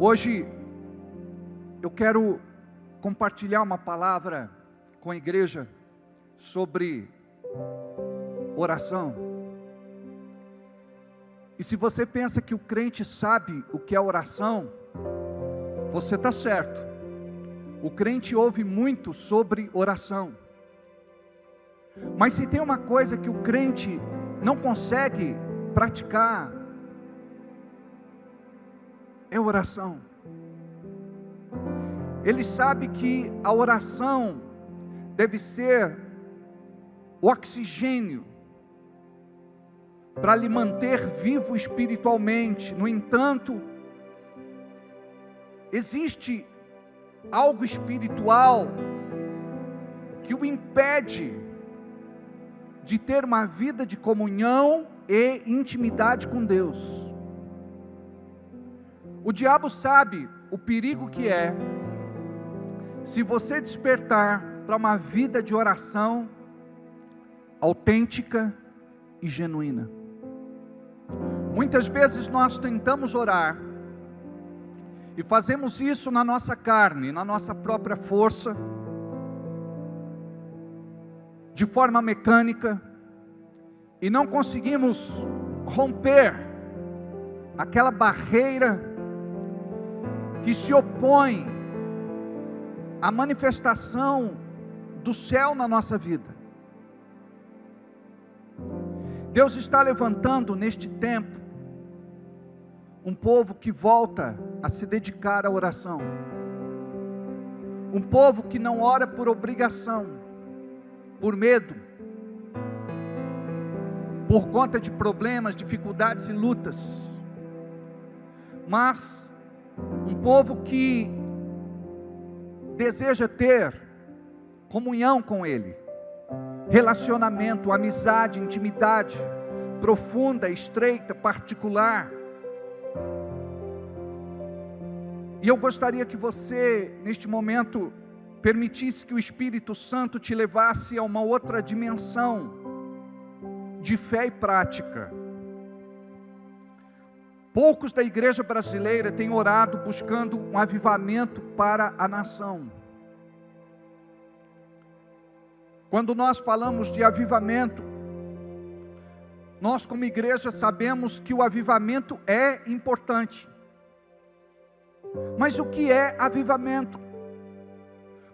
Hoje eu quero compartilhar uma palavra com a igreja sobre oração. E se você pensa que o crente sabe o que é oração, você está certo. O crente ouve muito sobre oração. Mas se tem uma coisa que o crente não consegue praticar, é oração. Ele sabe que a oração deve ser o oxigênio para lhe manter vivo espiritualmente. No entanto, existe algo espiritual que o impede de ter uma vida de comunhão e intimidade com Deus. O diabo sabe o perigo que é se você despertar para uma vida de oração autêntica e genuína. Muitas vezes nós tentamos orar e fazemos isso na nossa carne, na nossa própria força, de forma mecânica, e não conseguimos romper aquela barreira que se opõe à manifestação do céu na nossa vida. Deus está levantando neste tempo um povo que volta a se dedicar à oração, um povo que não ora por obrigação, por medo, por conta de problemas, dificuldades e lutas, mas um povo que deseja ter comunhão com Ele, relacionamento, amizade, intimidade, profunda, estreita, particular. E eu gostaria que você, neste momento, permitisse que o Espírito Santo te levasse a uma outra dimensão de fé e prática. Poucos da igreja brasileira têm orado buscando um avivamento para a nação. Quando nós falamos de avivamento, nós como igreja sabemos que o avivamento é importante. Mas o que é avivamento?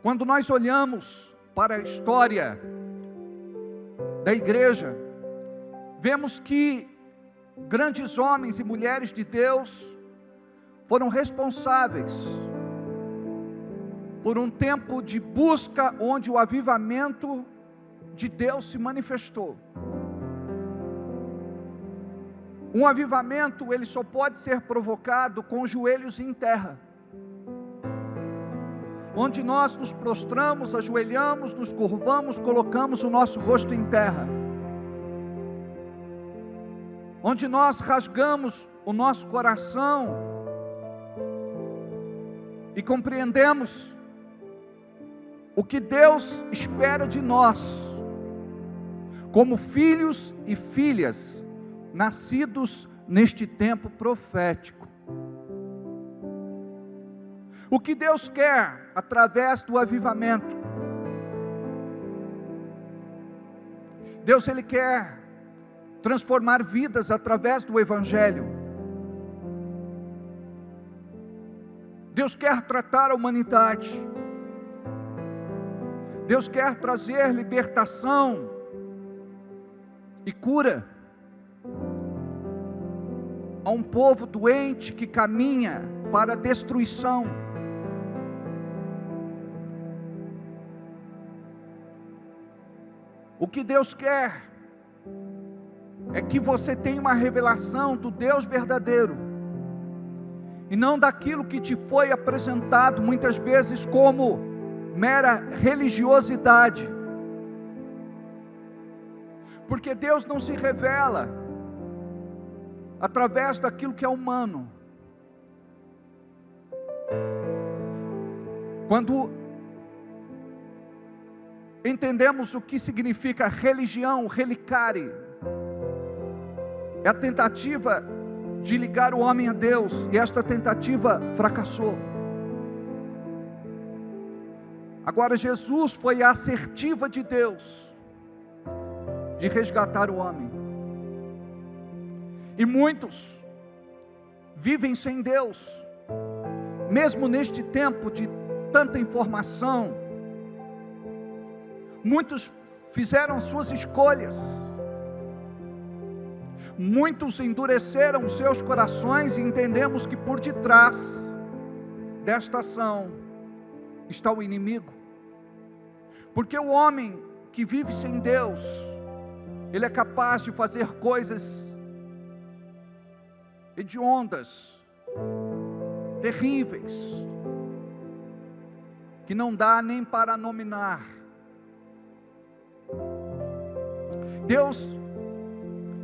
Quando nós olhamos para a história da igreja, vemos que grandes homens e mulheres de Deus foram responsáveis por um tempo de busca onde o avivamento de Deus se manifestou. Um avivamento, ele só pode ser provocado com os joelhos em terra, onde nós nos prostramos, ajoelhamos, nos curvamos, colocamos o nosso rosto em terra, onde nós rasgamos o nosso coração e compreendemos o que Deus espera de nós, como filhos e filhas, nascidos neste tempo profético. O que Deus quer através do avivamento? Deus, Ele quer transformar vidas através do Evangelho. Deus quer tratar a humanidade. Deus quer trazer libertação e cura a um povo doente que caminha para a destruição. O que Deus quer é que você tenha uma revelação do Deus verdadeiro, e não daquilo que te foi apresentado muitas vezes como mera religiosidade, porque Deus não se revela através daquilo que é humano. Quando entendemos o que significa religião, relicare, é a tentativa de ligar o homem a Deus, e esta tentativa fracassou. Agora Jesus foi a assertiva de Deus, de resgatar o homem. E muitos vivem sem Deus, mesmo neste tempo de tanta informação. Muitos fizeram suas escolhas, muitos endureceram seus corações, e entendemos que por detrás desta ação está o inimigo, porque o homem que vive sem Deus, ele é capaz de fazer coisas hediondas, terríveis, que não dá nem para nominar. Deus,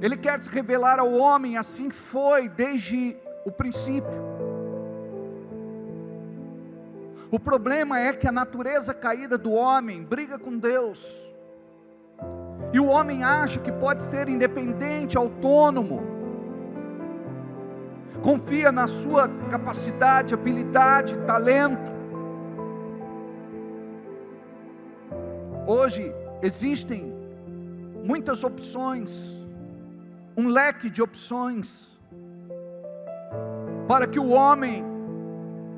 Ele quer se revelar ao homem, assim foi desde o princípio. O problema é que a natureza caída do homem briga com Deus, e o homem acha que pode ser independente, autônomo, confia na sua capacidade, habilidade, talento. Hoje existem muitas opções, um leque de opções, para que o homem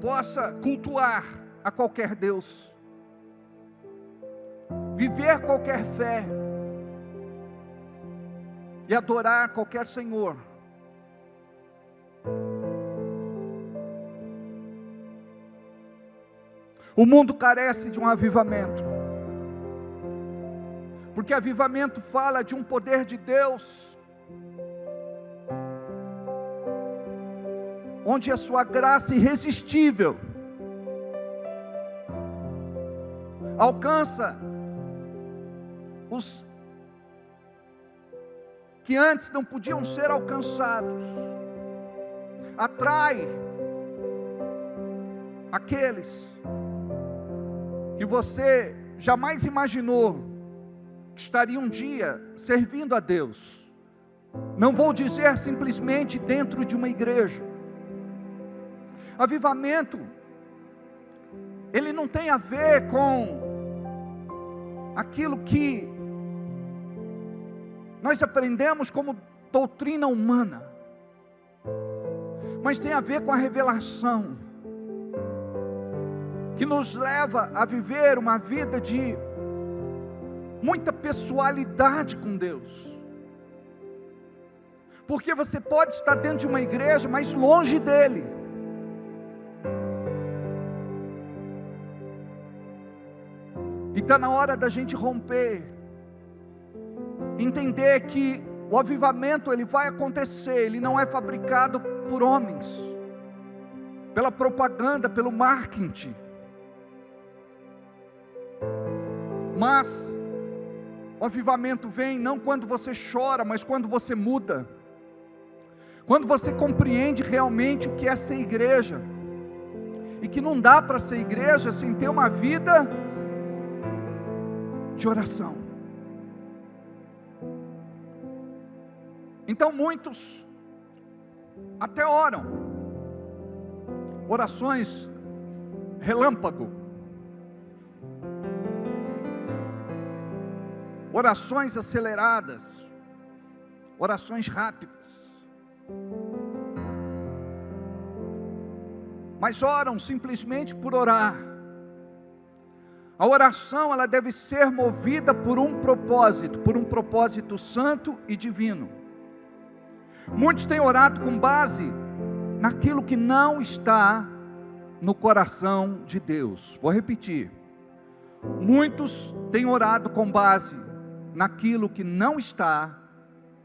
possa cultuar a qualquer Deus, viver qualquer fé, e adorar qualquer Senhor. O mundo carece de um avivamento, porque avivamento fala de um poder de Deus, onde a sua graça irresistível alcança os que antes não podiam ser alcançados, atrai aqueles que você jamais imaginou que estaria um dia servindo a Deus. Não vou dizer simplesmente dentro de uma igreja. Avivamento, ele não tem a ver com aquilo que nós aprendemos como doutrina humana, mas tem a ver com a revelação, que nos leva a viver uma vida de muita pessoalidade com Deus. Porque você pode estar dentro de uma igreja, mas longe dele. E está na hora da gente romper, entender que o avivamento ele vai acontecer, ele não é fabricado por homens, pela propaganda, pelo marketing, mas o avivamento vem não quando você chora, mas quando você muda, quando você compreende realmente o que é ser igreja, e que não dá para ser igreja sem ter uma vida de oração. Então muitos até oram, orações relâmpago, orações aceleradas, orações rápidas, mas oram simplesmente por orar. A oração ela deve ser movida por um propósito santo e divino. Muitos têm orado com base naquilo que não está no coração de Deus. Vou repetir. Muitos têm orado com base naquilo que não está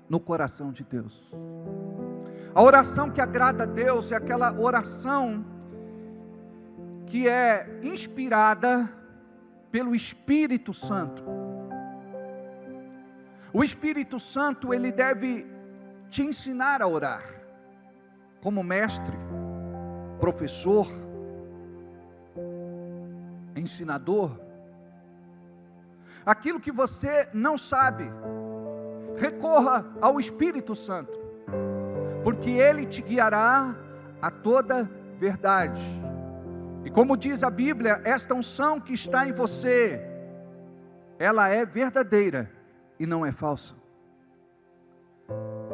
no coração de Deus. A oração que agrada a Deus é aquela oração que é inspirada pelo Espírito Santo. O Espírito Santo ele deve te ensinar a orar, como mestre, professor, ensinador. Aquilo que você não sabe, recorra ao Espírito Santo, porque Ele te guiará a toda verdade. E como diz a Bíblia, esta unção que está em você, ela é verdadeira e não é falsa.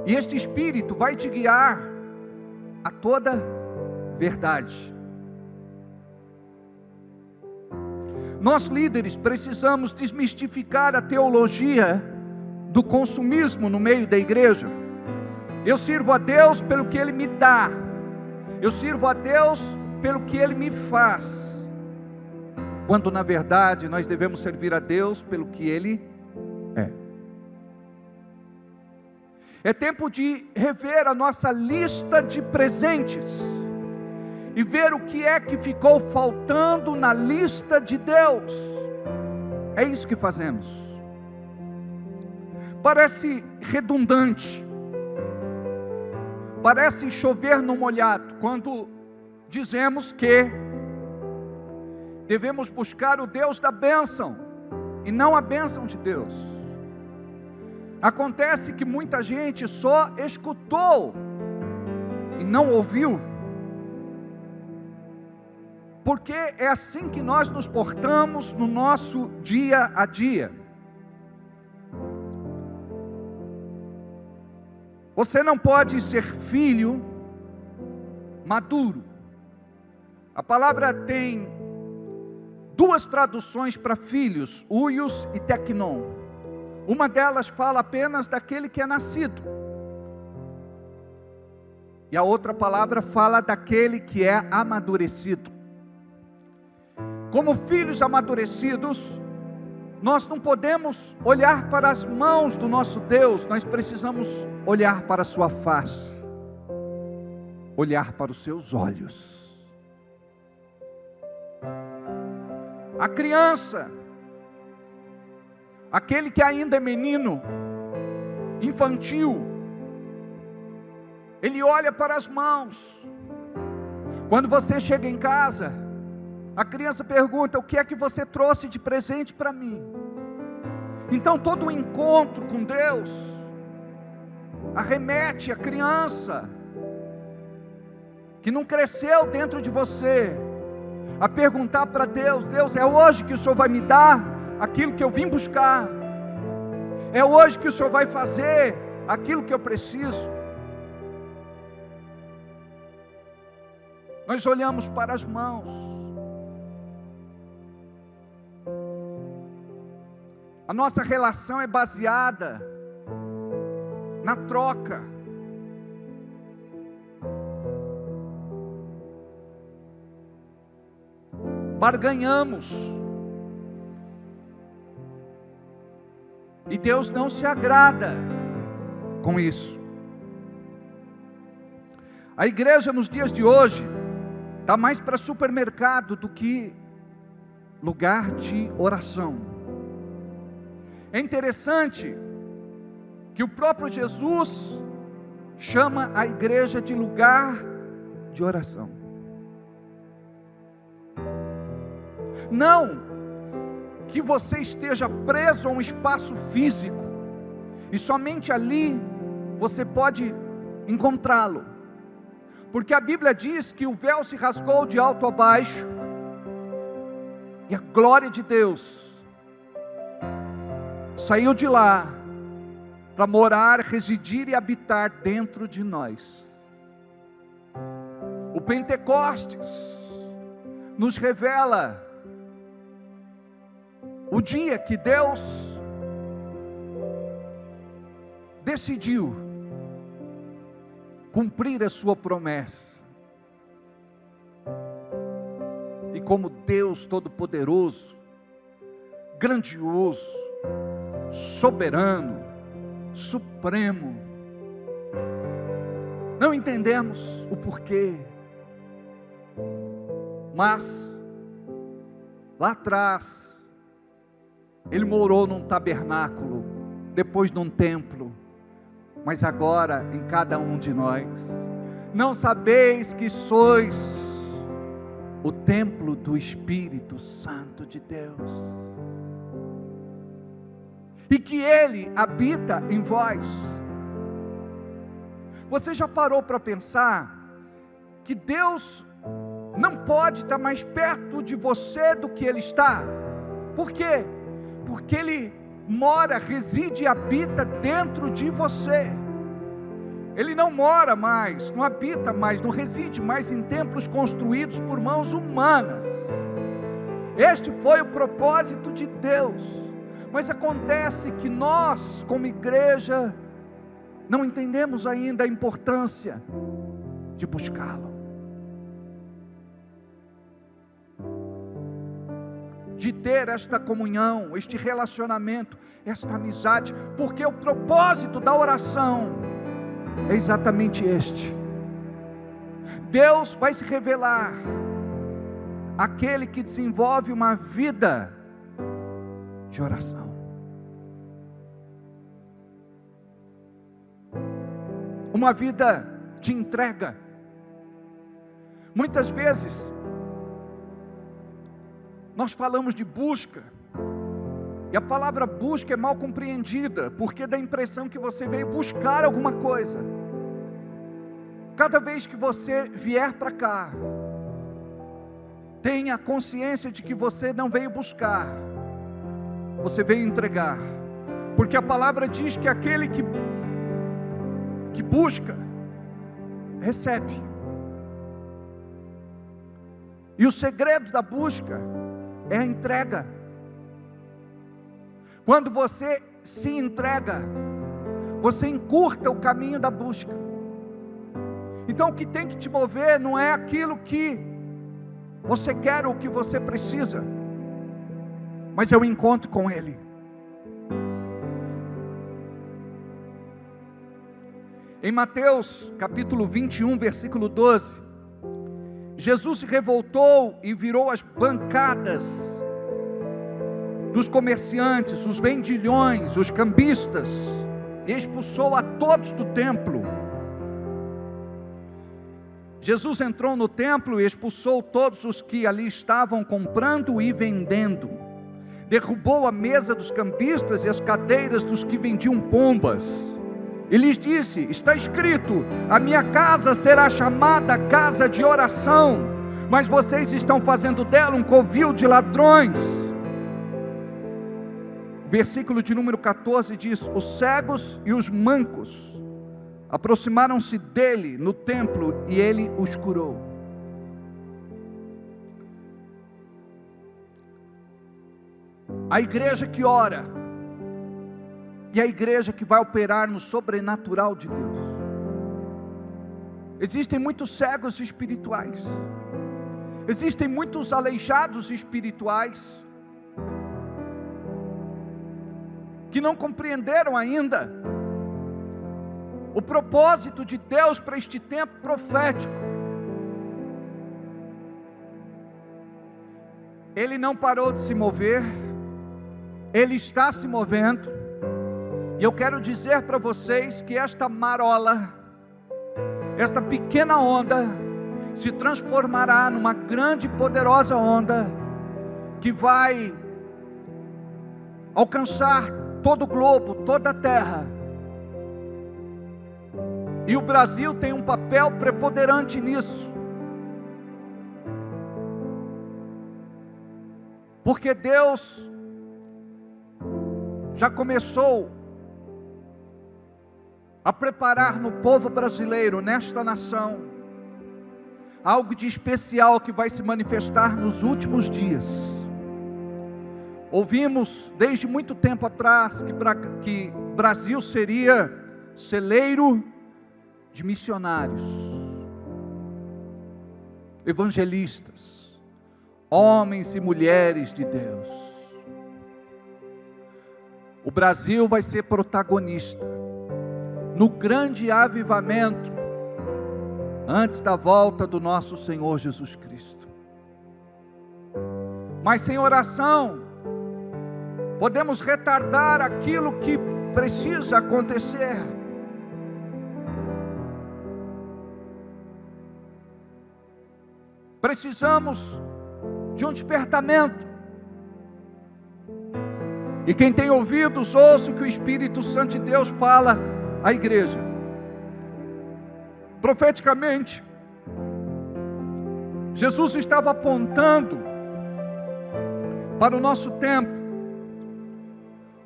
E este Espírito vai te guiar a toda verdade. Nós líderes precisamos desmistificar a teologia do consumismo no meio da igreja. Eu sirvo a Deus pelo que Ele me dá, eu sirvo a Deus pelo que Ele me faz, quando na verdade nós devemos servir a Deus pelo que Ele é. É tempo de rever a nossa lista de presentes e ver o que é que ficou faltando na lista de Deus. É isso que fazemos. Parece redundante, parece chover no molhado, quando dizemos que devemos buscar o Deus da bênção, e não a bênção de Deus. Acontece que muita gente só escutou, e não ouviu, porque é assim que nós nos portamos no nosso dia a dia. Você não pode ser filho maduro. A palavra tem duas traduções para filhos, huios e teknon. Uma delas fala apenas daquele que é nascido, e a outra palavra fala daquele que é amadurecido. Como filhos amadurecidos, nós não podemos olhar para as mãos do nosso Deus, nós precisamos olhar para a sua face, olhar para os seus olhos. A criança, aquele que ainda é menino, infantil, ele olha para as mãos. Quando você chega em casa, a criança pergunta: o que é que você trouxe de presente para mim? Então todo o encontro com Deus arremete a criança que não cresceu dentro de você a perguntar para Deus: Deus, é hoje que o Senhor vai me dar aquilo que eu vim buscar? É hoje que o Senhor vai fazer aquilo que eu preciso? Nós olhamos para as mãos. A nossa relação é baseada na troca. Barganhamos. E Deus não se agrada com isso. A igreja nos dias de hoje está mais para supermercado do que lugar de oração. É interessante que o próprio Jesus chama a igreja de lugar de oração. Não que você esteja preso a um espaço físico e somente ali você pode encontrá-lo, porque a Bíblia diz que o véu se rasgou de alto a baixo e a glória de Deus saiu de lá para morar, residir e habitar dentro de nós. O Pentecostes nos revela o dia que Deus decidiu cumprir a sua promessa. E como Deus Todo-Poderoso, grandioso, soberano, supremo, não entendemos o porquê, mas lá atrás Ele morou num tabernáculo, depois num templo, mas agora em cada um de nós. Não sabeis que sois o templo do Espírito Santo de Deus, e que Ele habita em vós? Você já parou para pensar que Deus não pode estar mais perto de você do que Ele está? Por quê? Porque Ele mora, reside e habita dentro de você. Ele não mora mais, não habita mais, não reside mais em templos construídos por mãos humanas. Este foi o propósito de Deus. Mas acontece que nós, como igreja, não entendemos ainda a importância de buscá-lo, de ter esta comunhão, este relacionamento, esta amizade, porque o propósito da oração é exatamente este. Deus vai se revelar àquele que desenvolve uma vida de oração. Uma vida de entrega. Muitas vezes nós falamos de busca, e a palavra busca é mal compreendida, porque dá a impressão que você veio buscar alguma coisa. Cada vez que você vier para cá, tenha consciência de que você não veio buscar, você veio entregar, porque a palavra diz que aquele que busca, recebe. E o segredo da busca é a entrega. Quando você se entrega, você encurta o caminho da busca. Então o que tem que te mover não é aquilo que você quer ou o que você precisa, mas é o encontro com Ele. Em Mateus capítulo 21, versículo 12, Jesus se revoltou e virou as bancadas dos comerciantes, os vendilhões, os cambistas, e expulsou a todos do templo. Jesus entrou no templo e expulsou todos os que ali estavam comprando e vendendo. Derrubou a mesa dos cambistas e as cadeiras dos que vendiam pombas. E lhes disse: está escrito, a minha casa será chamada casa de oração, mas vocês estão fazendo dela um covil de ladrões. Versículo de número 14 diz: os cegos e os mancos aproximaram-se dele no templo e ele os curou. A igreja que ora, e a igreja que vai operar no sobrenatural de Deus. Existem muitos cegos espirituais, existem muitos aleijados espirituais, que não compreenderam ainda o propósito de Deus para este tempo profético. Ele não parou de se mover, Ele está se movendo. E eu quero dizer para vocês que esta marola, esta pequena onda, se transformará numa grande e poderosa onda, que vai alcançar todo o globo, toda a terra. E o Brasil tem um papel preponderante nisso, porque Deus já começou a preparar no povo brasileiro, nesta nação, algo de especial que vai se manifestar nos últimos dias. Ouvimos desde muito tempo atrás que Brasil seria celeiro de missionários, evangelistas, homens e mulheres de Deus. O Brasil vai ser protagonista no grande avivamento, antes da volta do nosso Senhor Jesus Cristo. Mas sem oração, podemos retardar aquilo que precisa acontecer. Precisamos de um despertamento. E quem tem ouvidos, ouça o que o Espírito Santo de Deus fala à igreja. Profeticamente, Jesus estava apontando para o nosso tempo.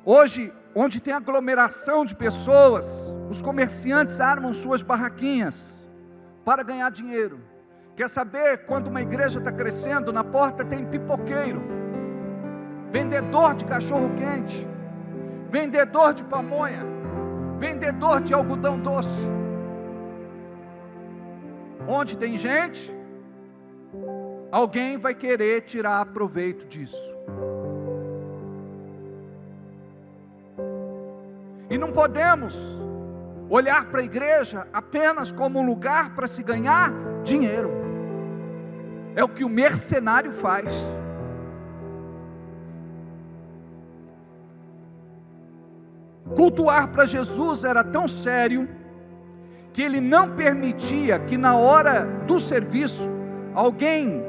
Hoje, onde tem aglomeração de pessoas, os comerciantes armam suas barraquinhas para ganhar dinheiro. Quer saber quando uma igreja está crescendo? Na porta tem pipoqueiro, vendedor de cachorro quente, vendedor de pamonha, vendedor de algodão doce. Onde tem gente, alguém vai querer tirar proveito disso. E não podemos olhar para a igreja apenas como um lugar para se ganhar dinheiro. É o que o mercenário faz. Cultuar para Jesus era tão sério que ele não permitia que na hora do serviço alguém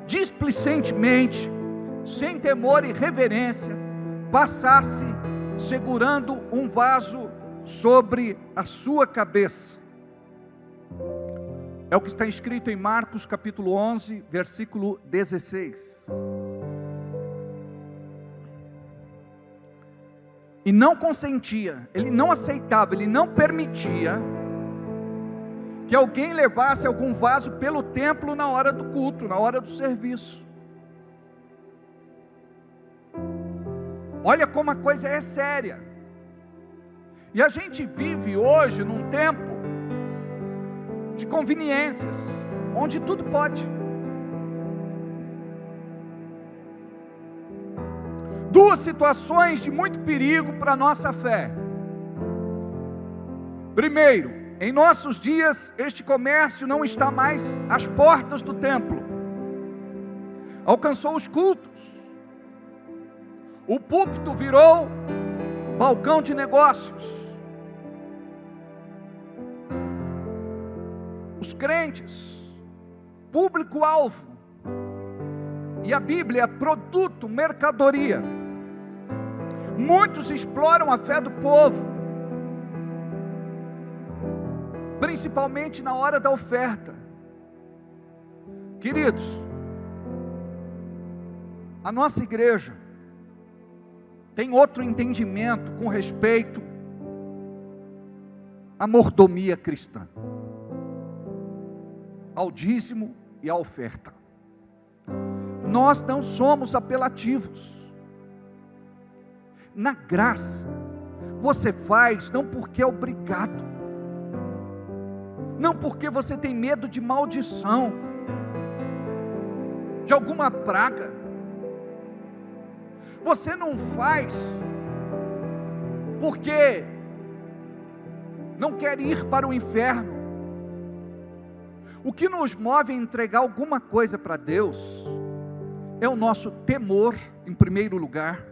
displicentemente, sem temor e reverência, passasse segurando um vaso sobre a sua cabeça. É o que está escrito em Marcos capítulo 11, versículo 16. E não consentia, ele não aceitava, ele não permitia que alguém levasse algum vaso pelo templo na hora do culto, na hora do serviço. Olha como a coisa é séria. E a gente vive hoje num tempo de conveniências, onde tudo pode. Duas situações de muito perigo para a nossa fé. Primeiro, em nossos dias, este comércio não está mais às portas do templo. Alcançou os cultos. O púlpito virou balcão de negócios. Os crentes, público-alvo. E a Bíblia, produto, mercadoria. Muitos exploram a fé do povo, principalmente na hora da oferta. Queridos, a nossa igreja tem outro entendimento com respeito à mordomia cristã, ao dízimo e à oferta. Nós não somos apelativos. Na graça, você faz não porque é obrigado, não porque você tem medo de maldição, de alguma praga. Você não faz porque não quer ir para o inferno. O que nos move a entregar alguma coisa para Deus é o nosso temor, em primeiro lugar.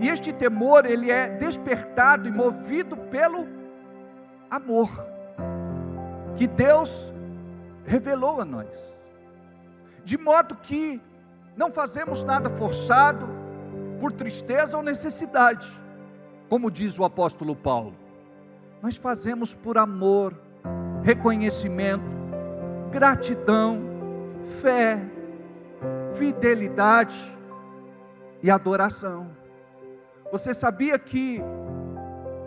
E este temor, ele é despertado e movido pelo amor que Deus revelou a nós, de modo que não fazemos nada forçado, por tristeza ou necessidade, como diz o apóstolo Paulo. Nós fazemos por amor, reconhecimento, gratidão, fé, fidelidade e adoração. Você sabia que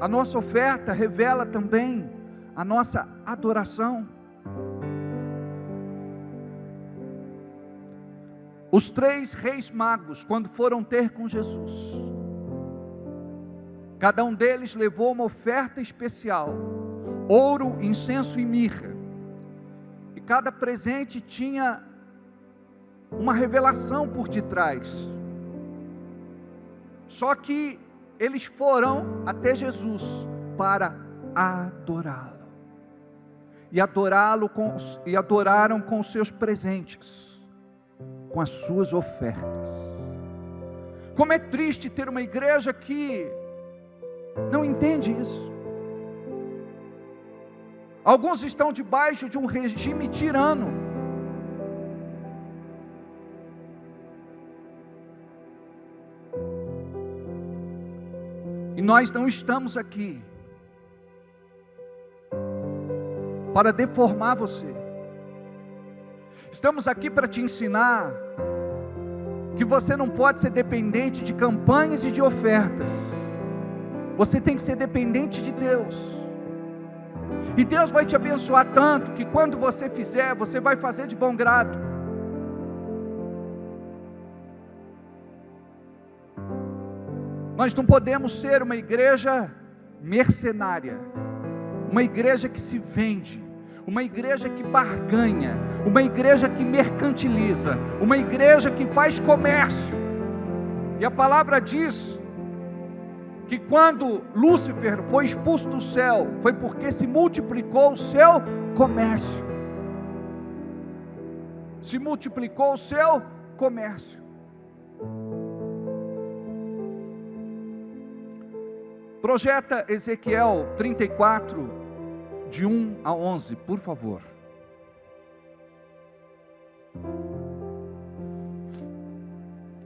a nossa oferta revela também a nossa adoração? Os 3 reis magos, quando foram ter com Jesus, cada um deles levou uma oferta especial: ouro, incenso e mirra. E cada presente tinha uma revelação por detrás. Só que eles foram até Jesus para adorá-lo. E adoraram com os seus presentes, com as suas ofertas. Como é triste ter uma igreja que não entende isso. Alguns estão debaixo de um regime tirano. E nós não estamos aqui para deformar você. Estamos aqui para te ensinar que você não pode ser dependente de campanhas e de ofertas. Você tem que ser dependente de Deus. E Deus vai te abençoar tanto que quando você fizer, você vai fazer de bom grado. Nós não podemos ser uma igreja mercenária, uma igreja que se vende, uma igreja que barganha, uma igreja que mercantiliza, uma igreja que faz comércio. E a palavra diz que quando Lúcifer foi expulso do céu, foi porque se multiplicou o seu comércio. Se multiplicou o seu comércio. Projeta Ezequiel 34, de 1 a 11, por favor.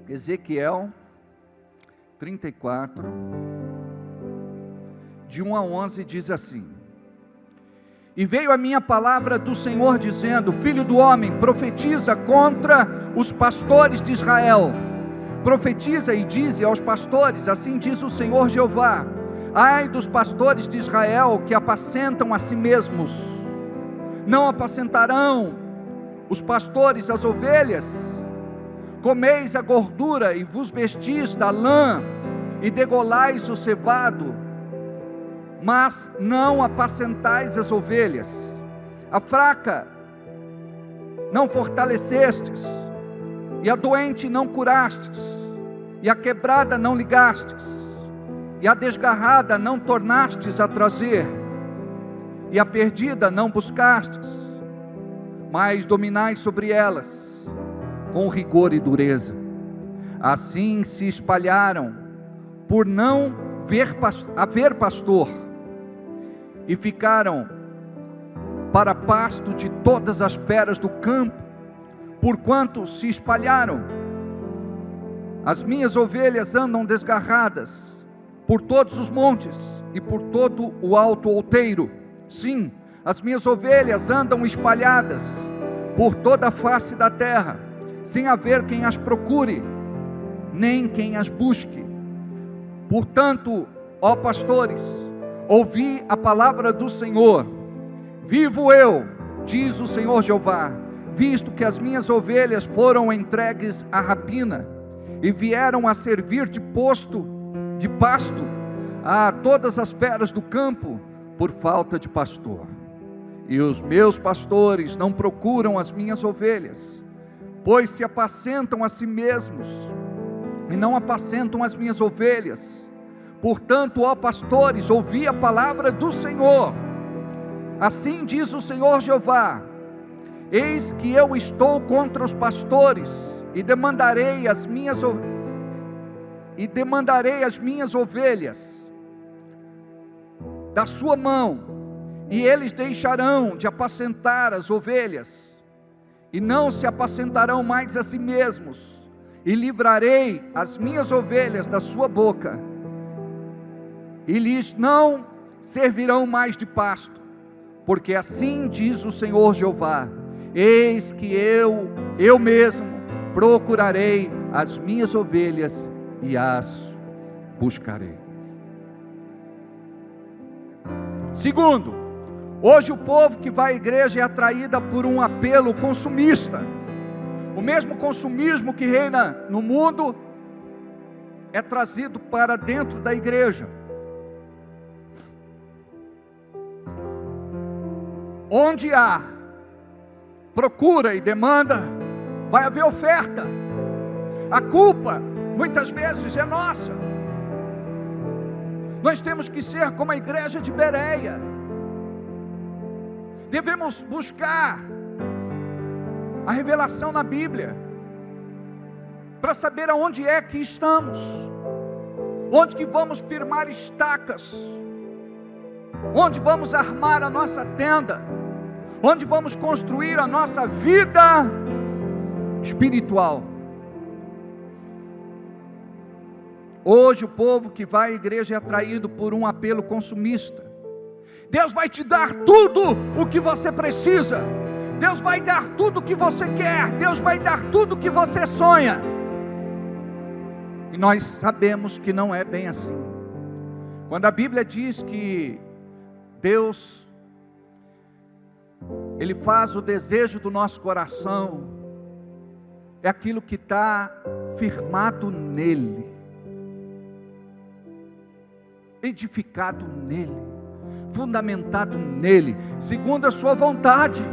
Ezequiel 34, de 1 a 11, diz assim: E veio a minha palavra do Senhor dizendo: Filho do homem, profetiza contra os pastores de Israel. Profetiza e dize aos pastores: Assim diz o Senhor Jeová: Ai dos pastores de Israel que apacentam a si mesmos. Não apacentarão os pastores as ovelhas? Comeis a gordura e vos vestis da lã e degolais o cevado, mas não apacentais as ovelhas. A fraca não fortalecestes, e a doente não curastes, e a quebrada não ligastes, e a desgarrada não tornastes a trazer, e a perdida não buscastes, mas dominais sobre elas com rigor e dureza. Assim se espalharam por não haver pastor, e ficaram para pasto de todas as feras do campo, porquanto se espalharam. As minhas ovelhas andam desgarradas por todos os montes e por todo o alto outeiro. Sim, as minhas ovelhas andam espalhadas por toda a face da terra, sem haver quem as procure, nem quem as busque. Portanto, ó pastores, ouvi a palavra do Senhor. Vivo eu, diz o Senhor Jeová, visto que as minhas ovelhas foram entregues à rapina, e vieram a servir de pasto a todas as feras do campo, por falta de pastor. E os meus pastores não procuram as minhas ovelhas, pois se apacentam a si mesmos, e não apacentam as minhas ovelhas. Portanto, ó pastores, ouvi a palavra do Senhor. Assim diz o Senhor Jeová: Eis que eu estou contra os pastores, e demandarei as minhas ovelhas da sua mão, e eles deixarão de apacentar as ovelhas, e não se apacentarão mais a si mesmos, e livrarei as minhas ovelhas da sua boca, e lhes não servirão mais de pasto, porque assim diz o Senhor Jeová: Eis que eu mesmo procurarei as minhas ovelhas e as buscarei. Segundo, hoje o povo que vai à igreja é atraído por um apelo consumista. O mesmo consumismo que reina no mundo é trazido para dentro da igreja. Onde há procura e demanda, vai haver oferta. A culpa muitas vezes é nossa. Nós temos que ser como a igreja de Bereia. Devemos buscar a revelação na Bíblia, para saber aonde é que estamos, onde que vamos firmar estacas, onde vamos armar a nossa tenda, onde vamos construir a nossa vida espiritual. Hoje o povo que vai à igreja é atraído por um apelo consumista. Deus vai te dar tudo o que você precisa. Deus vai dar tudo o que você quer. Deus vai dar tudo o que você sonha. E nós sabemos que não é bem assim. Quando a Bíblia diz que Deus, Ele faz o desejo do nosso coração, é aquilo que está firmado nele, edificado nele, fundamentado nele, segundo a sua vontade.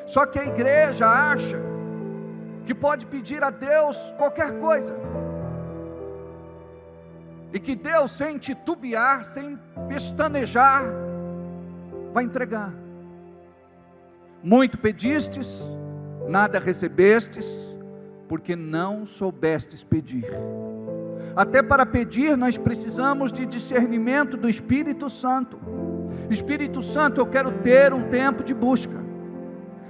Só que a igreja acha que pode pedir a Deus qualquer coisa, e que Deus, sem titubear, sem pestanejar, vai entregar. Muito pedistes, nada recebestes, porque não soubestes pedir. Até para pedir nós precisamos de discernimento do Espírito Santo. Espírito Santo, eu quero ter um tempo de busca,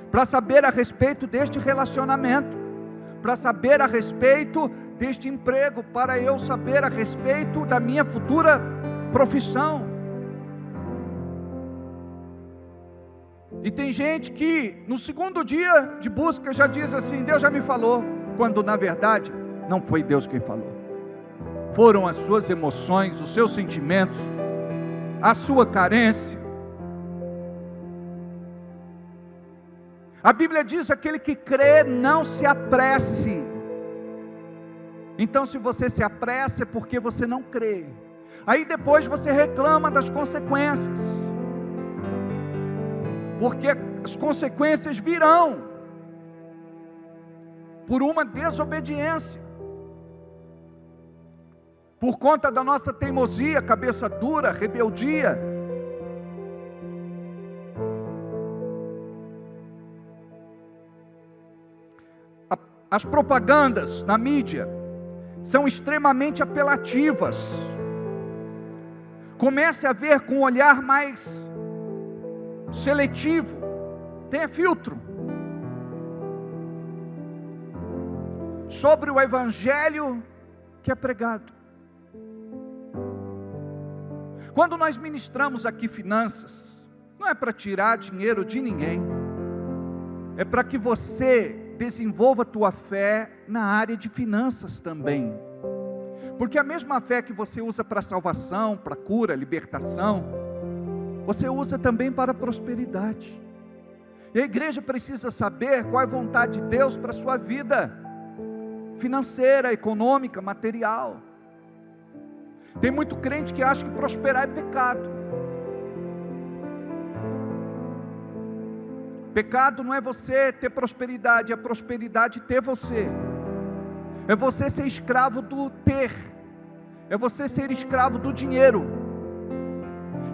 para saber a respeito deste relacionamento, para saber a respeito deste emprego, para eu saber a respeito da minha futura profissão. E tem gente que no segundo dia de busca já diz assim: Deus já me falou, quando na verdade não foi Deus quem falou, foram as suas emoções, os seus sentimentos, a sua carência. A Bíblia diz: aquele que crê não se apresse. Então, se você se apressa, é porque você não crê. Aí depois você reclama das consequências, porque as consequências virão por uma desobediência, por conta da nossa teimosia, cabeça dura, rebeldia. As propagandas na mídia são extremamente apelativas. Comece a ver com um olhar mais seletivo, tenha filtro sobre o evangelho que é pregado. Quando nós ministramos aqui finanças, não é para tirar dinheiro de ninguém, é para que você desenvolva a tua fé na área de finanças também, porque a mesma fé que você usa para salvação, para cura, libertação, você usa também para a prosperidade. E a igreja precisa saber qual é a vontade de Deus para a sua vida financeira, econômica, material. Tem muito crente que acha que prosperar é pecado. Pecado não é você ter prosperidade, é a prosperidade ter você. É você ser escravo do ter, é você ser escravo do dinheiro,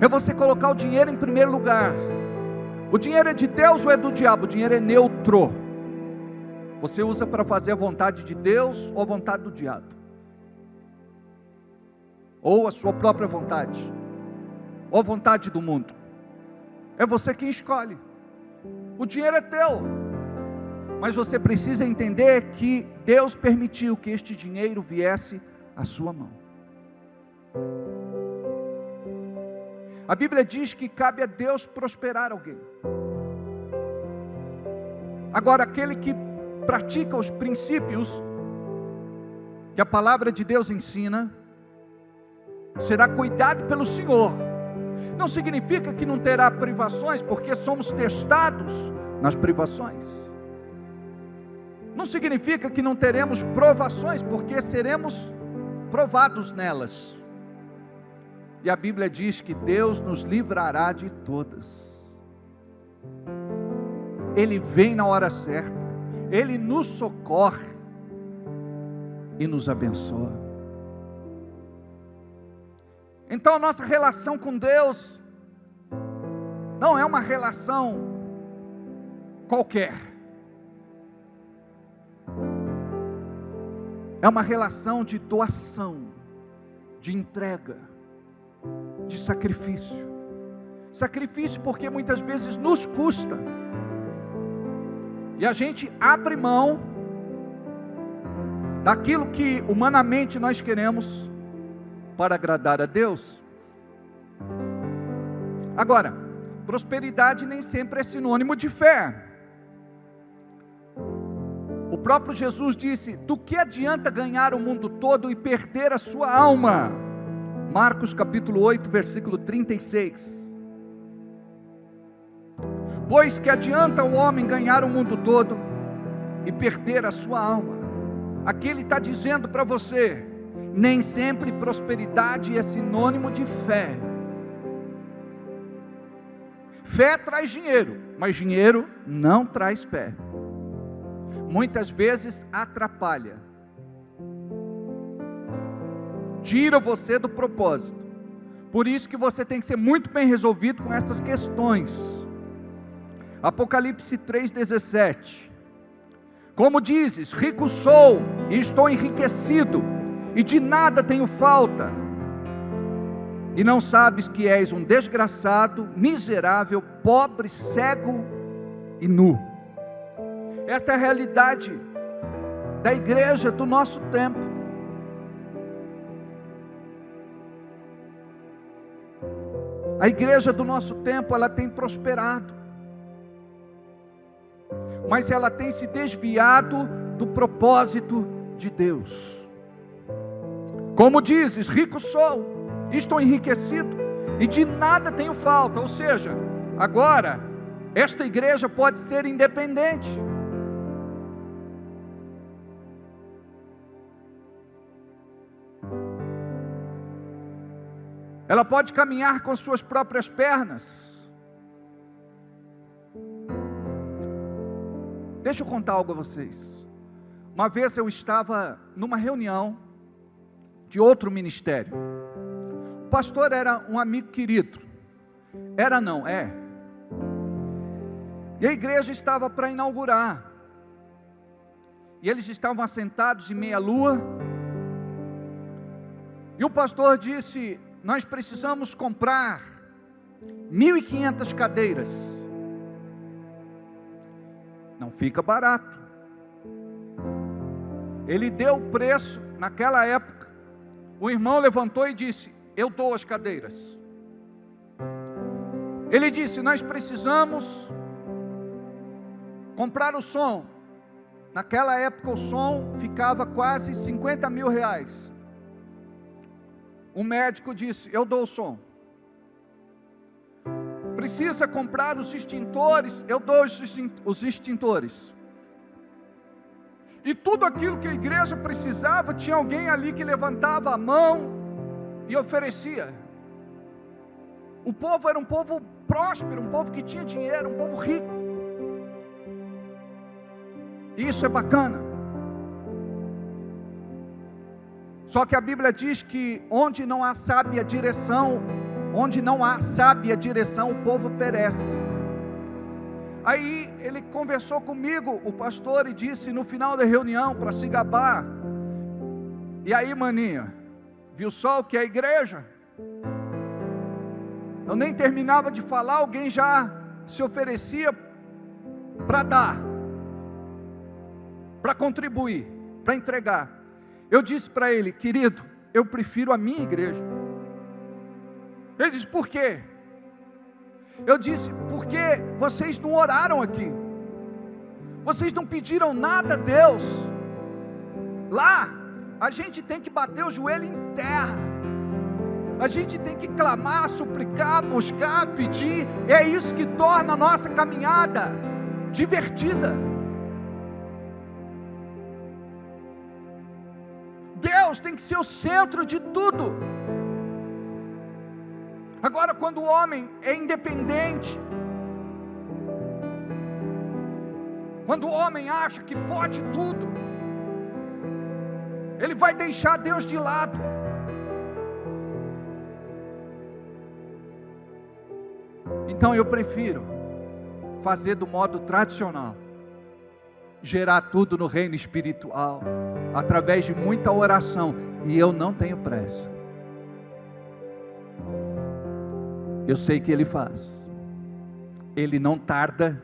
é você colocar o dinheiro em primeiro lugar. O dinheiro é de Deus ou é do diabo? O dinheiro é neutro. Você usa para fazer a vontade de Deus ou a vontade do diabo, ou a sua própria vontade, ou a vontade do mundo. É você quem escolhe. O dinheiro é teu, mas você precisa entender que Deus permitiu que este dinheiro viesse à sua mão. A Bíblia diz que cabe a Deus prosperar alguém. Agora, aquele que pratica os princípios que a palavra de Deus ensina, será cuidado pelo Senhor. Não significa que não terá privações, porque somos testados nas privações. Não significa que não teremos provações, porque seremos provados nelas. E a Bíblia diz que Deus nos livrará de todas. Ele vem na hora certa, Ele nos socorre e nos abençoa. Então a nossa relação com Deus não é uma relação qualquer, é uma relação de doação, de entrega, de sacrifício. Sacrifício porque muitas vezes nos custa, e a gente abre mão daquilo que humanamente nós queremos, para agradar a Deus? Agora, prosperidade nem sempre é sinônimo de fé. O próprio Jesus disse: do que adianta ganhar o mundo todo e perder a sua alma? Marcos capítulo 8, versículo 36. Pois que adianta o homem ganhar o mundo todo e perder a sua alma? Aqui ele está dizendo para você: nem sempre prosperidade é sinônimo de fé. Fé traz dinheiro, mas dinheiro não traz fé. Muitas vezes atrapalha, tira você do propósito. Por isso que você tem que ser muito bem resolvido com estas questões. Apocalipse 3,17. Como dizes, rico sou e estou enriquecido, e de nada tenho falta, e não sabes que és um desgraçado, miserável, pobre, cego e nu. Esta é a realidade da igreja do nosso tempo. A igreja do nosso tempo, ela tem prosperado, mas ela tem se desviado do propósito de Deus. Como dizes, rico sou, estou enriquecido, e de nada tenho falta. Ou seja, agora, esta igreja pode ser independente. Ela pode caminhar com suas próprias pernas. Deixa eu contar algo a vocês. Uma vez eu estava numa reunião de outro ministério. O pastor era um amigo querido. Era não, é. E a igreja estava para inaugurar. E eles estavam assentados em meia lua. E o pastor disse: nós precisamos comprar 1.500 cadeiras. Não fica barato. Ele deu o preço naquela época. O irmão levantou e disse: eu dou as cadeiras. Ele disse: nós precisamos comprar o som. Naquela época o som ficava quase 50 mil reais. O médico disse: eu dou o som. Precisa comprar os extintores, eu dou os extintores. E tudo aquilo que a igreja precisava, tinha alguém ali que levantava a mão e oferecia. O povo era um povo próspero, um povo que tinha dinheiro, um povo rico. Isso é bacana. Só que a Bíblia diz que onde não há sábia direção, o povo perece. Aí ele conversou comigo, o pastor, e disse no final da reunião, para se gabar: e aí, maninha, viu só o que é a igreja? Eu nem terminava de falar, alguém já se oferecia para dar, para contribuir, para entregar. Eu disse para ele: querido, eu prefiro a minha igreja. Ele disse: por quê? Eu disse: porque vocês não oraram aqui, vocês não pediram nada a Deus. Lá, a gente tem que bater o joelho em terra, a gente tem que clamar, suplicar, buscar, pedir. É isso que torna a nossa caminhada divertida. Deus tem que ser o centro de tudo. Agora, quando o homem é independente, quando o homem acha que pode tudo, ele vai deixar Deus de lado. Então eu prefiro fazer do modo tradicional, gerar tudo no reino espiritual, através de muita oração, e eu não tenho pressa. Eu sei que Ele faz, Ele não tarda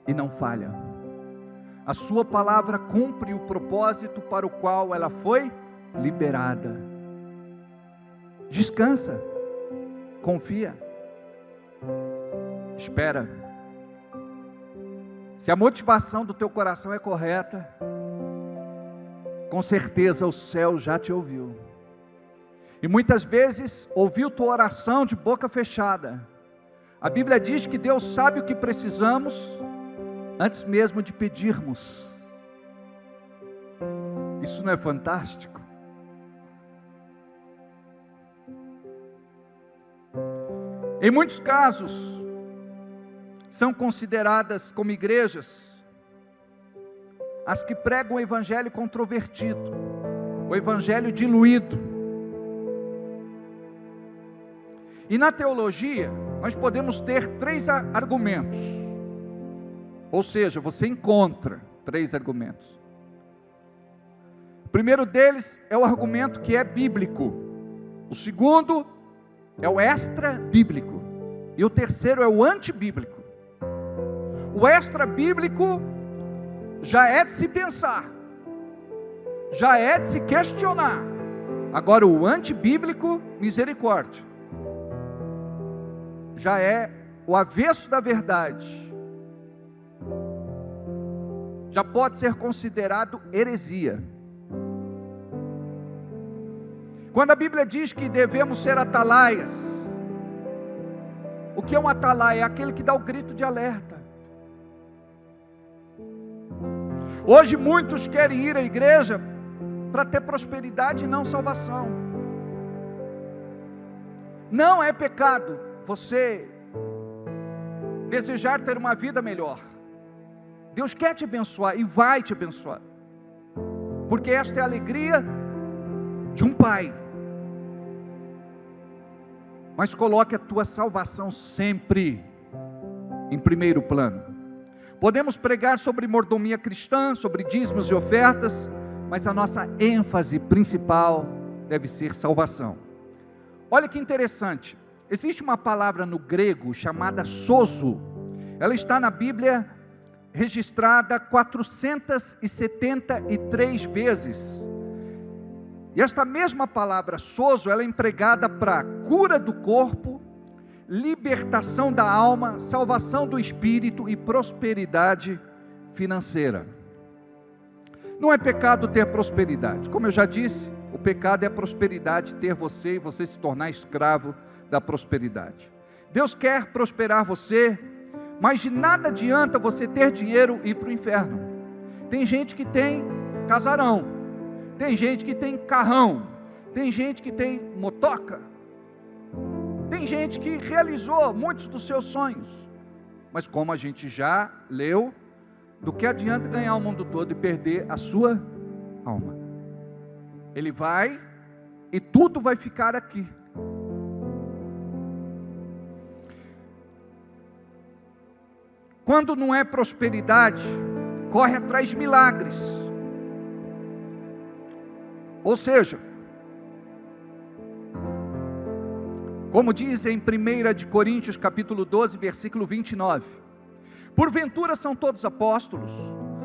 e não falha. A sua palavra cumpre o propósito para o qual ela foi liberada. Descansa, confia, espera. Se a motivação do teu coração é correta, com certeza o céu já te ouviu. E muitas vezes ouviu tua oração de boca fechada. A Bíblia diz que Deus sabe o que precisamos antes mesmo de pedirmos. Isso não é fantástico? Em muitos casos, são consideradas como igrejas as que pregam o evangelho controvertido, o evangelho diluído. E na teologia, nós podemos ter 3 argumentos. Ou seja, você encontra 3 argumentos. O primeiro deles é o argumento que é bíblico. O segundo é o extra-bíblico. E o terceiro é o antibíblico. O extra-bíblico já é de se pensar, já é de se questionar. Agora o antibíblico, misericórdia, já é o avesso da verdade. Já pode ser considerado heresia. Quando a Bíblia diz que devemos ser atalaias, o que é um atalaia? É aquele que dá o grito de alerta. Hoje muitos querem ir à igreja para ter prosperidade e não salvação. Não é pecado você desejar ter uma vida melhor. Deus quer te abençoar e vai te abençoar, porque esta é a alegria de um pai. Mas coloque a tua salvação sempre em primeiro plano. Podemos pregar sobre mordomia cristã, sobre dízimos e ofertas, mas a nossa ênfase principal deve ser salvação. Olha que interessante, existe uma palavra no grego chamada sozo. Ela está na Bíblia registrada 473 vezes. E esta mesma palavra sozo, ela é empregada para cura do corpo, libertação da alma, salvação do espírito e prosperidade financeira. Não é pecado ter prosperidade. Como eu já disse, o pecado é a prosperidade, ter você e você se tornar escravo da prosperidade. Deus quer prosperar você, mas de nada adianta você ter dinheiro e ir para o inferno. Tem gente que tem casarão, tem gente que tem carrão, tem gente que tem motoca, tem gente que realizou muitos dos seus sonhos, mas como a gente já leu, do que adianta ganhar o mundo todo e perder a sua alma? Ele vai e tudo vai ficar aqui. Quando não é prosperidade, corre atrás de milagres. Ou seja, como diz em 1 Coríntios capítulo 12, versículo 29, porventura são todos apóstolos,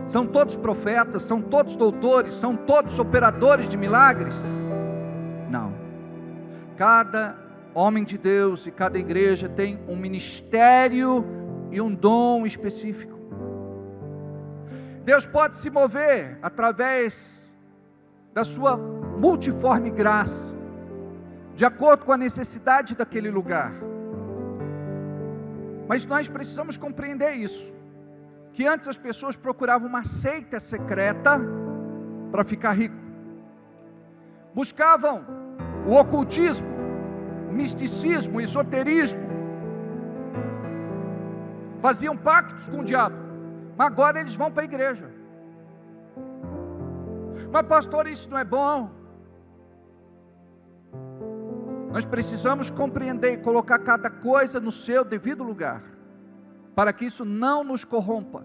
são todos profetas, são todos doutores, são todos operadores de milagres? Não. Cada homem de Deus e cada igreja tem um ministério e um dom específico. Deus pode se mover através da sua multiforme graça, de acordo com a necessidade daquele lugar. Mas nós precisamos compreender isso, que antes as pessoas procuravam uma seita secreta para ficar rico, buscavam o ocultismo, o misticismo, o esoterismo, faziam pactos com o diabo, mas agora eles vão para a igreja. Mas pastor, isso não é bom. Nós precisamos compreender e colocar cada coisa no seu devido lugar, para que isso não nos corrompa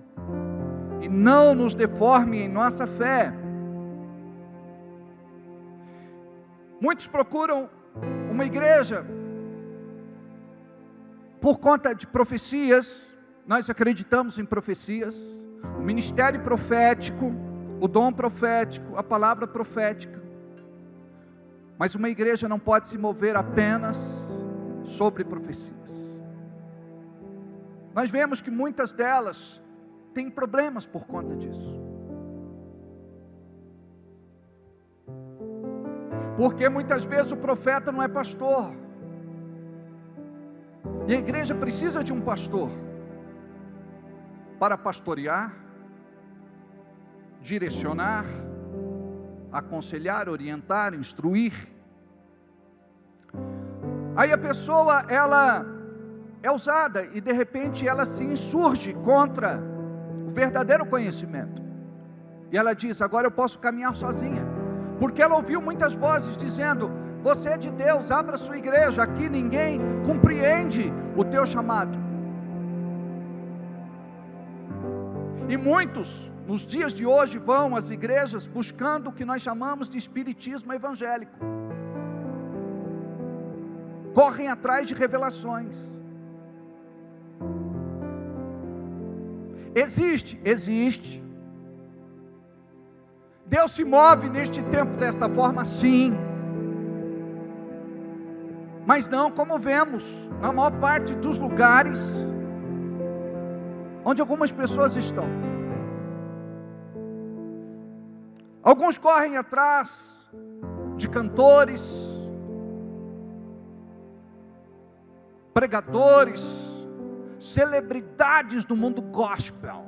e não nos deforme em nossa fé. Muitos procuram uma igreja por conta de profecias. Nós acreditamos em profecias, o ministério profético, o dom profético, a palavra profética. Mas uma igreja não pode se mover apenas sobre profecias. Nós vemos que muitas delas têm problemas por conta disso. Porque muitas vezes o profeta não é pastor. E a igreja precisa de um pastor para pastorear, direcionar, aconselhar, orientar, instruir. Aí a pessoa, ela é usada e de repente ela se insurge contra o verdadeiro conhecimento. E ela diz: agora eu posso caminhar sozinha. Porque ela ouviu muitas vozes dizendo: você é de Deus, abra sua igreja, aqui ninguém compreende o teu chamado. E muitos, nos dias de hoje, vão às igrejas buscando o que nós chamamos de espiritismo evangélico. Correm atrás de revelações. Existe. Deus se move neste tempo desta forma, sim. Mas não como vemos na maior parte dos lugares onde algumas pessoas estão. Alguns correm atrás de cantores, pregadores, celebridades do mundo gospel.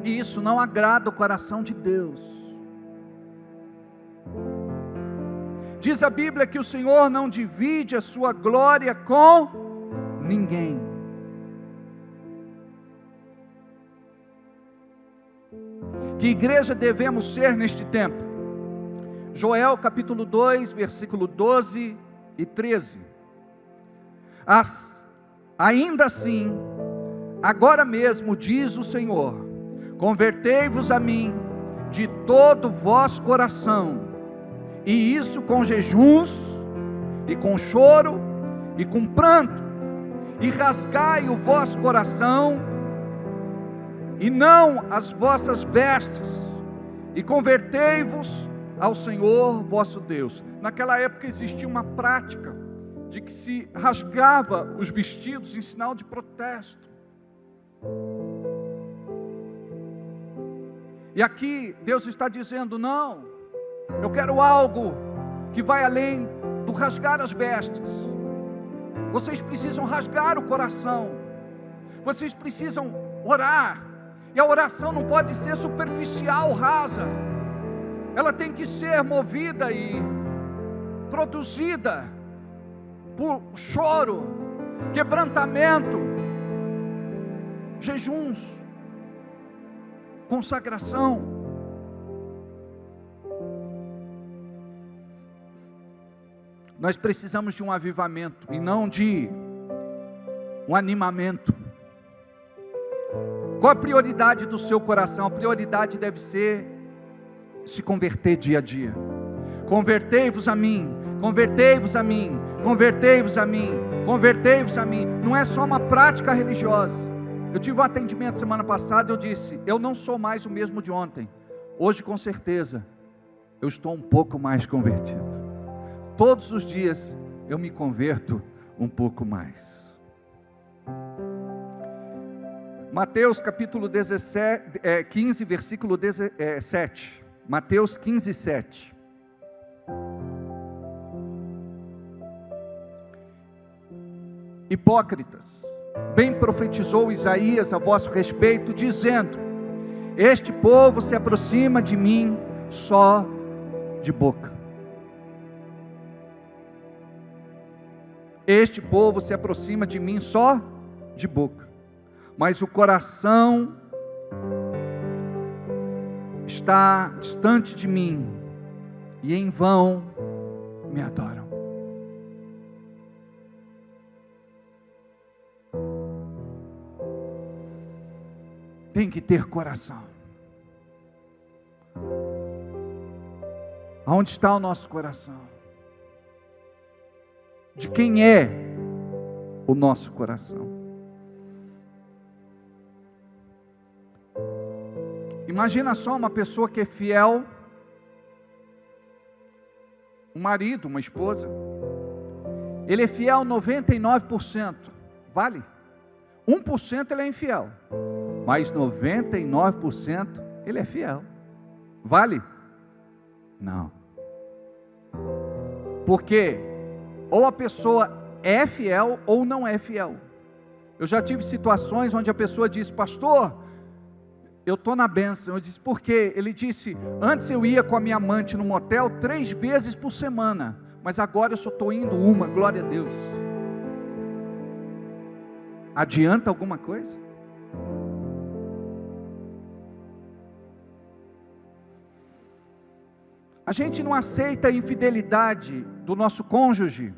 E isso não agrada o coração de Deus. Diz a Bíblia que o Senhor não divide a sua glória com ninguém. Que igreja devemos ser neste tempo? Joel capítulo 2, versículo 12 e 13. Ainda assim, agora mesmo diz o Senhor: convertei-vos a mim de todo o vosso coração, e isso com jejuns, e com choro, e com pranto, e rasgai o vosso coração, e não as vossas vestes, e convertei-vos ao Senhor vosso Deus. Naquela época existia uma prática de que se rasgava os vestidos em sinal de protesto. E aqui Deus está dizendo: não, eu quero algo que vai além do rasgar as vestes. Vocês precisam rasgar o coração. Vocês precisam orar. E a oração não pode ser superficial, rasa. Ela tem que ser movida e produzida por choro, quebrantamento, jejuns, consagração. Nós precisamos de um avivamento e não de um animamento. Qual a prioridade do seu coração? A prioridade deve ser se converter dia a dia. Convertei-vos a mim, convertei-vos a mim, convertei-vos a mim, convertei-vos a mim. Não é só uma prática religiosa. Eu tive um atendimento semana passada, eu disse: eu não sou mais o mesmo de ontem. Hoje com certeza eu estou um pouco mais convertido. Todos os dias eu me converto um pouco mais. Mateus capítulo 15, versículo 17. Mateus 15, 7. Hipócritas, bem profetizou Isaías a vosso respeito, dizendo: este povo se aproxima de mim só de boca. Este povo se aproxima de mim só de boca, mas o coração está distante de mim, e em vão me adoram. Tem que ter coração. Aonde está o nosso coração? De quem é o nosso coração? Imagina só uma pessoa que é fiel um marido, uma esposa, ele é fiel 99%, vale? 1% ele é infiel, mas 99% ele é fiel, vale? Não. Porque ou a pessoa é fiel ou não é fiel. Eu já tive situações onde a pessoa disse: pastor, eu estou na bênção. Eu disse: por quê? Ele disse: antes eu ia com a minha amante no motel 3 vezes por semana, mas agora eu só estou indo uma, glória a Deus. Adianta alguma coisa? A gente não aceita a infidelidade do nosso cônjuge.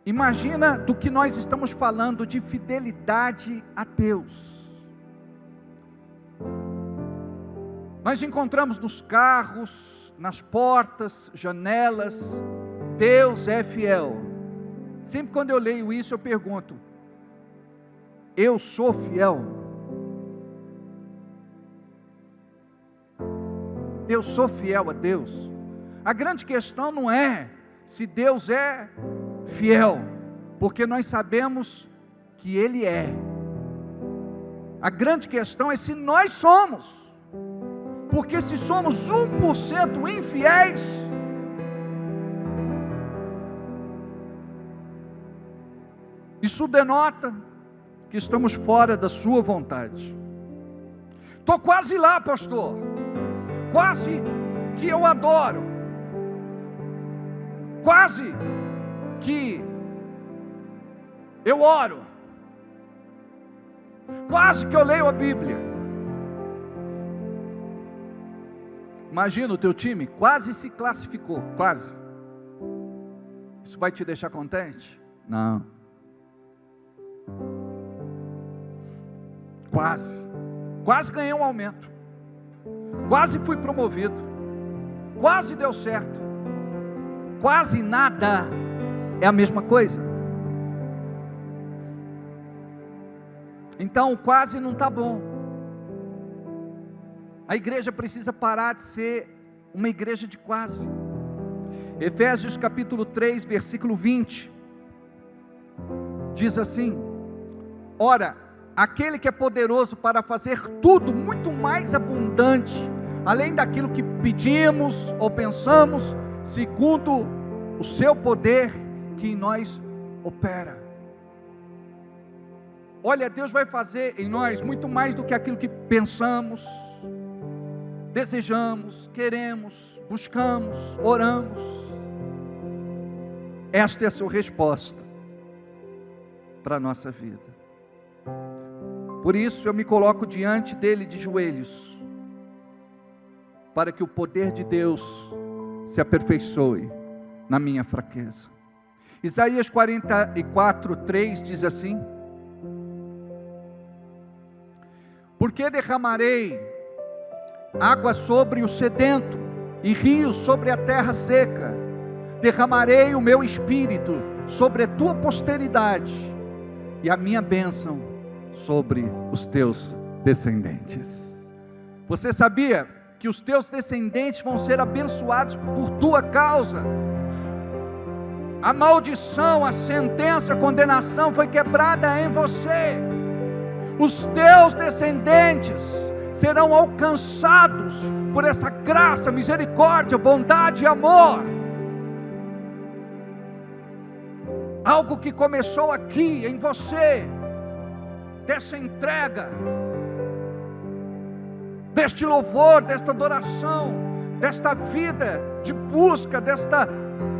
Imagina do que nós estamos falando, de fidelidade a Deus. Nós encontramos nos carros, nas portas, janelas, Deus é fiel. Sempre quando eu leio isso eu pergunto: eu sou fiel? Eu sou fiel a Deus? A grande questão não é se Deus é fiel, porque nós sabemos que Ele é. A grande questão é se nós somos, porque se somos 1% infiéis, isso denota que estamos fora da sua vontade. Estou quase lá, pastor, quase que eu adoro, quase que eu oro, quase que eu leio a Bíblia. Imagina, o teu time quase se classificou, quase. Isso vai te deixar contente? Não. Quase ganhei um aumento, quase fui promovido, quase deu certo. Quase nada é a mesma coisa. Então quase não está bom. A igreja precisa parar de ser uma igreja de quase. Efésios capítulo 3, versículo 20, diz assim: ora, aquele que é poderoso para fazer tudo muito mais abundante, além daquilo que pedimos ou pensamos, segundo o seu poder que em nós opera. Olha, Deus vai fazer em nós muito mais do que aquilo que pensamos, desejamos, queremos, buscamos, oramos. Esta é a sua resposta para a nossa vida. Por isso eu me coloco diante dele de joelhos, para que o poder de Deus se aperfeiçoe na minha fraqueza. Isaías 44, 3 diz assim: porque derramarei água sobre o sedento e rios sobre a terra seca, derramarei o meu espírito sobre a tua posteridade e a minha bênção sobre os teus descendentes. Você sabia que os teus descendentes vão ser abençoados por tua causa? A maldição, a sentença, a condenação foi quebrada em você. Os teus descendentes serão alcançados por essa graça, misericórdia, bondade e amor. Algo que começou aqui em você, dessa entrega, deste louvor, desta adoração, desta vida de busca, desta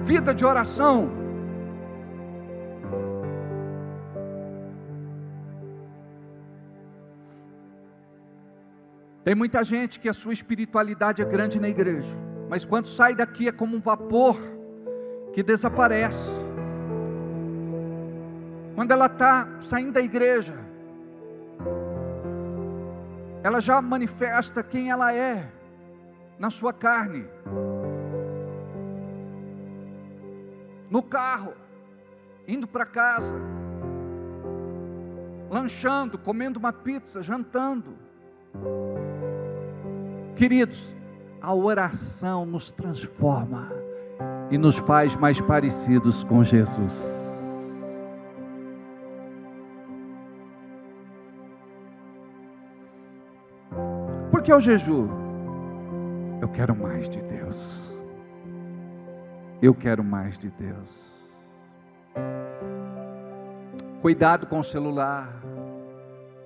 vida de oração. Tem muita gente que a sua espiritualidade é grande na igreja, mas quando sai daqui é como um vapor que desaparece. Quando ela está saindo da igreja, ela já manifesta quem ela é na sua carne. No carro, indo para casa, lanchando, comendo uma pizza, jantando. Queridos, a oração nos transforma, e nos faz mais parecidos com Jesus. Por que o jejum? Eu quero mais de Deus. Eu quero mais de Deus. Cuidado com o celular.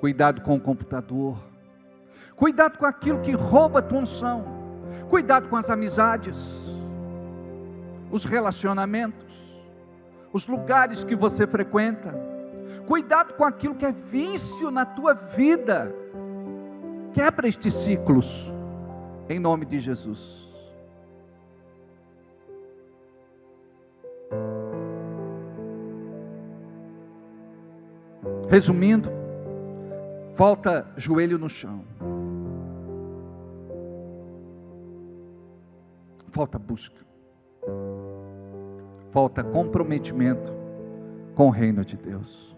Cuidado com o computador. Cuidado com aquilo que rouba a tua unção. Cuidado com as amizades, os relacionamentos, os lugares que você frequenta. Cuidado com aquilo que é vício na tua vida. Quebra estes ciclos, em nome de Jesus. Resumindo, volta joelho no chão. Falta busca. Falta comprometimento com o reino de Deus.